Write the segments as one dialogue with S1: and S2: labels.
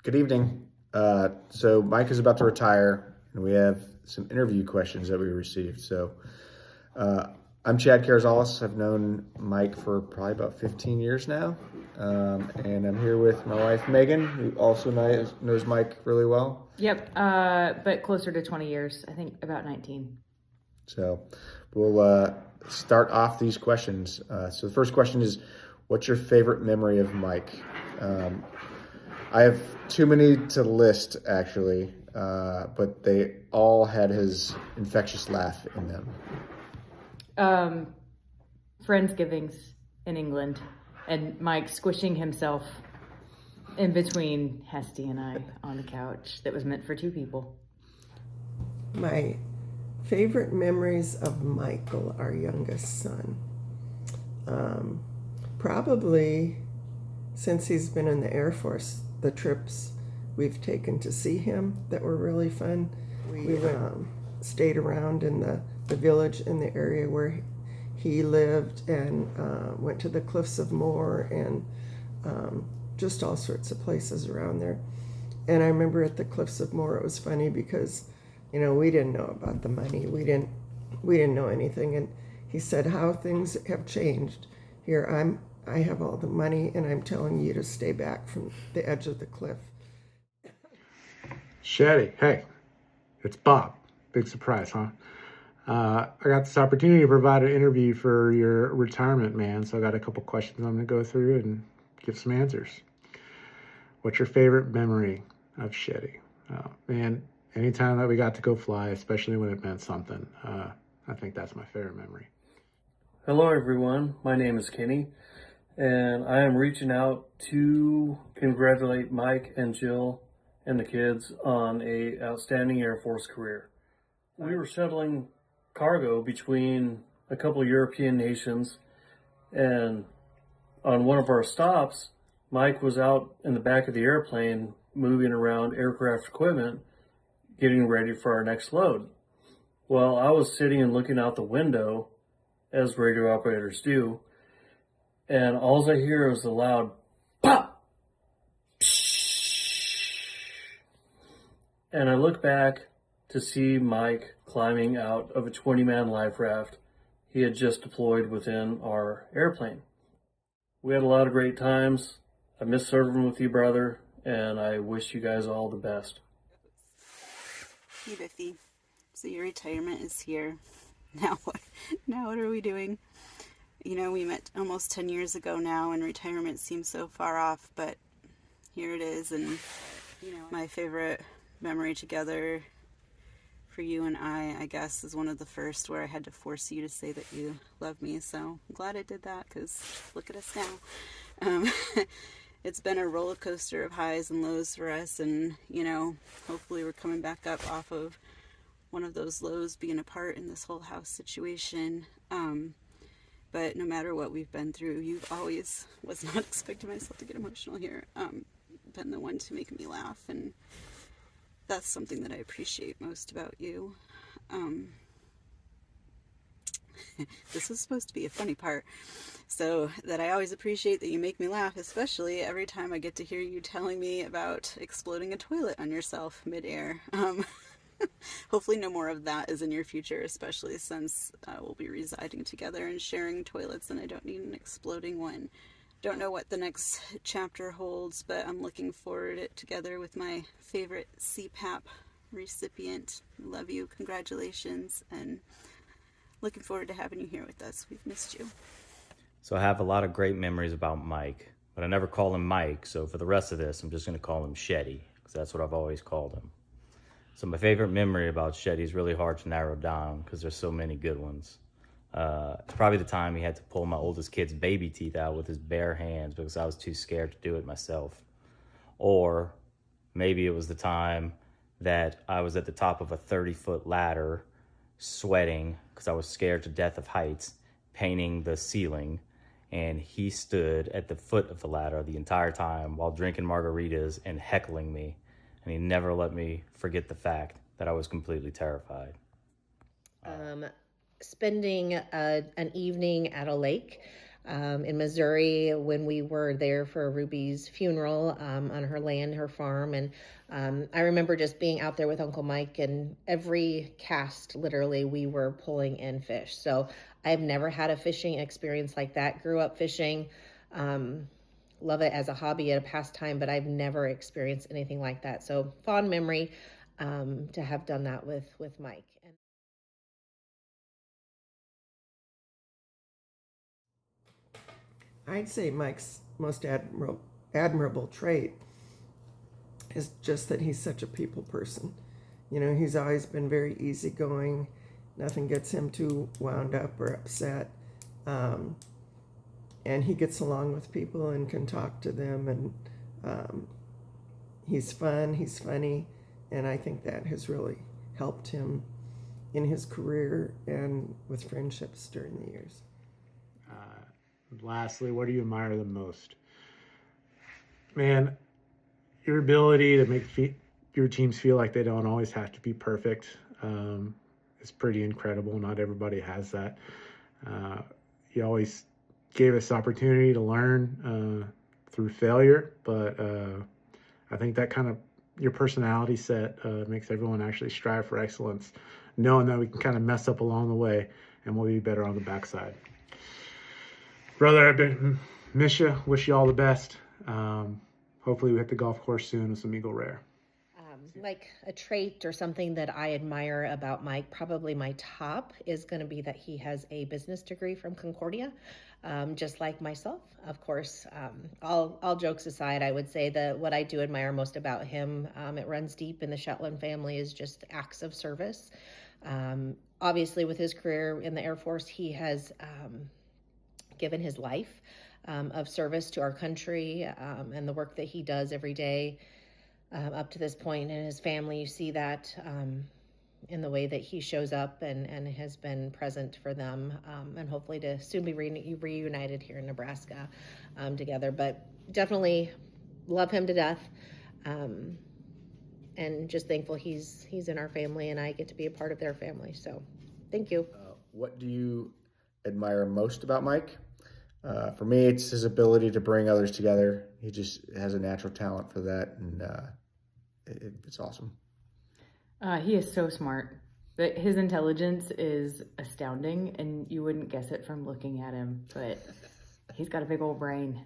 S1: Good evening. So Mike is about to retire, and we have some interview questions that we received. So I'm Chad Carazales. I've known Mike for probably about 15 years now, and I'm here with my wife Megan, who also knows Mike really well.
S2: Yep, but closer to 20 years. I think about 19.
S1: So we'll start off these questions. So the first question is, what's your favorite memory of Mike? I have too many to list, actually, but they all had his infectious laugh in them.
S2: Friendsgivings in England, and Mike squishing himself in between Hesty and I on the couch that was meant for two people.
S3: My favorite memories of Michael, our youngest son, probably since he's been in the Air Force, the trips we've taken to see him that were really fun. We stayed around in the village in the area where he lived, and went to the Cliffs of Moher, and just all sorts of places around there. And I remember at the Cliffs of Moher, it was funny because, we didn't know about the money. We didn't know anything. And he said, how things have changed. Here, I have all the money, and I'm telling you to stay back from the edge of the cliff.
S4: Shetty, hey, it's Bob. Big surprise, huh? I got this opportunity to provide an interview for your retirement, man. So I got a couple questions I'm going to go through and give some answers. What's your favorite memory of Shetty? Man, anytime that we got to go fly, especially when it meant something, I think that's my favorite memory.
S5: Hello everyone, my name is Kenny, and I am reaching out to congratulate Mike and Jill and the kids on a outstanding Air Force career. We were shuttling cargo between a couple of European nations, and on one of our stops, Mike was out in the back of the airplane moving around aircraft equipment, getting ready for our next load. Well, I was sitting and looking out the window, as radio operators do, and all I hear is a loud pop, and I look back to see Mike climbing out of a 20-man life raft he had just deployed within our airplane. We had a lot of great times. I miss serving with you, brother, and I wish you guys all the best.
S6: Hey, Biffy. So your retirement is here. Now what are we doing? We met almost 10 years ago now, and retirement seems so far off, but here it is. And my favorite memory together for you and I guess, is one of the first where I had to force you to say that you love me. So I'm glad I did that, because look at us now. It's been a roller coaster of highs and lows for us, and hopefully we're coming back up off of one of those lows, being apart in this whole house situation. But no matter what we've been through, you've always, was not expecting myself to get emotional here, been the one to make me laugh, and that's something that I appreciate most about you. This was supposed to be a funny part, so that I always appreciate that you make me laugh, especially every time I get to hear you telling me about exploding a toilet on yourself mid-air. Hopefully no more of that is in your future, especially since we'll be residing together and sharing toilets, and I don't need an exploding one. Don't know what the next chapter holds, but I'm looking forward to it together with my favorite CPAP recipient. Love you, congratulations, and looking forward to having you here with us. We've missed you.
S7: So I have a lot of great memories about Mike, but I never call him Mike, so for the rest of this, I'm just going to call him Shetty, because that's what I've always called him. So my favorite memory about Shetty is really hard to narrow down because there's so many good ones. It's probably the time he had to pull my oldest kid's baby teeth out with his bare hands because I was too scared to do it myself. Or maybe it was the time that I was at the top of a 30-foot ladder sweating because I was scared to death of heights, painting the ceiling, and he stood at the foot of the ladder the entire time while drinking margaritas and heckling me. And he never let me forget the fact that I was completely terrified.
S8: Spending an evening at a lake in Missouri when we were there for Ruby's funeral on her land, her farm. And I remember just being out there with Uncle Mike, and every cast, literally, we were pulling in fish. So I've never had a fishing experience like that. Grew up fishing. Love it as a hobby, a pastime, but I've never experienced anything like that. So fond memory to have done that with Mike.
S3: I'd say Mike's most admirable trait is just that he's such a people person. You know, he's always been very easygoing. Nothing gets him too wound up or upset. And he gets along with people and can talk to them. And he's fun, he's funny. And I think that has really helped him in his career and with friendships during the years.
S4: Lastly, what do you admire the most? Man, your ability to make your teams feel like they don't always have to be perfect is pretty incredible. Not everybody has that. You always gave us opportunity to learn through failure, but I think that kind of your personality set makes everyone actually strive for excellence, knowing that we can kind of mess up along the way and we'll be better on the backside. Brother, I miss you. Wish you all the best. Hopefully we hit the golf course soon with some Eagle Rare.
S8: Like a trait or something that I admire about Mike, probably my top is going to be that he has a business degree from Concordia, just like myself. Of course, all jokes aside, I would say that what I do admire most about him, it runs deep in the Shetland family, is just acts of service. Obviously, with his career in the Air Force, he has given his life of service to our country and the work that he does every day up to this point. And his family, you see that in the way that he shows up and has been present for them, and hopefully to soon be reunited here in Nebraska together. But definitely love him to death, and just thankful he's in our family and I get to be a part of their family. So thank you.
S1: What do you admire most about Mike? For me, it's his ability to bring others together. He just has a natural talent for that, and it's awesome.
S2: He is so smart. But his intelligence is astounding, and you wouldn't guess it from looking at him, but he's got a big old brain.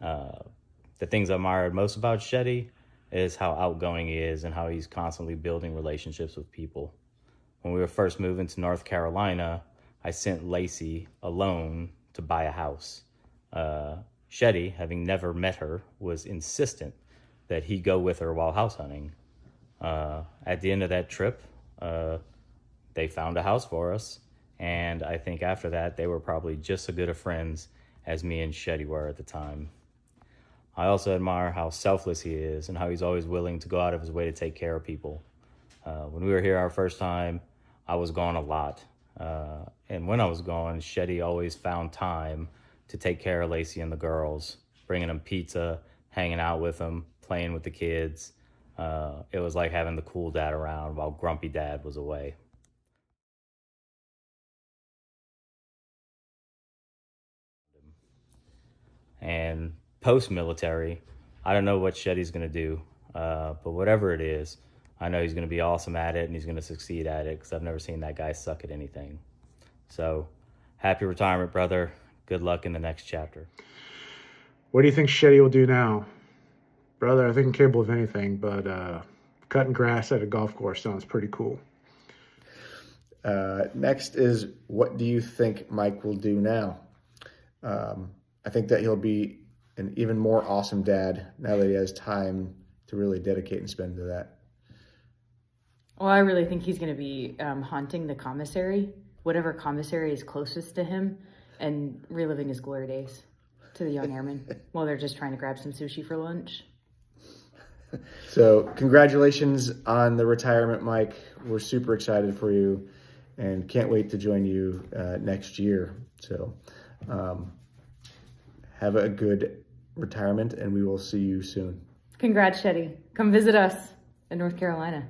S7: The things I admired most about Shetty is how outgoing he is and how he's constantly building relationships with people. When we were first moving to North Carolina, I sent Lacey alone to buy a house. Shetty, having never met her, was insistent that he go with her while house hunting. At the end of that trip, they found a house for us, and I think after that, they were probably just as good of friends as me and Shetty were at the time. I also admire how selfless he is and how he's always willing to go out of his way to take care of people. When we were here our first time, I was gone a lot. And when I was gone, Shetty always found time to take care of Lacey and the girls, bringing them pizza, hanging out with them, playing with the kids. It was like having the cool dad around while grumpy dad was away. And post-military, I don't know what Shetty's going to do, but whatever it is, I know he's going to be awesome at it and he's going to succeed at it because I've never seen that guy suck at anything. So, happy retirement, brother. Good luck in the next chapter.
S4: What do you think Shetty will do now? Brother, I think I'm capable of anything, but cutting grass at a golf course sounds pretty cool.
S1: Next is, what do you think Mike will do now? I think that he'll be an even more awesome dad now that he has time to really dedicate and spend to that.
S2: Well, I really think he's going to be haunting the commissary, whatever commissary is closest to him, and reliving his glory days to the young airmen while they're just trying to grab some sushi for lunch.
S1: So congratulations on the retirement, Mike. We're super excited for you and can't wait to join you next year. So have a good retirement and we will see you soon.
S2: Congrats, Shetty. Come visit us in North Carolina.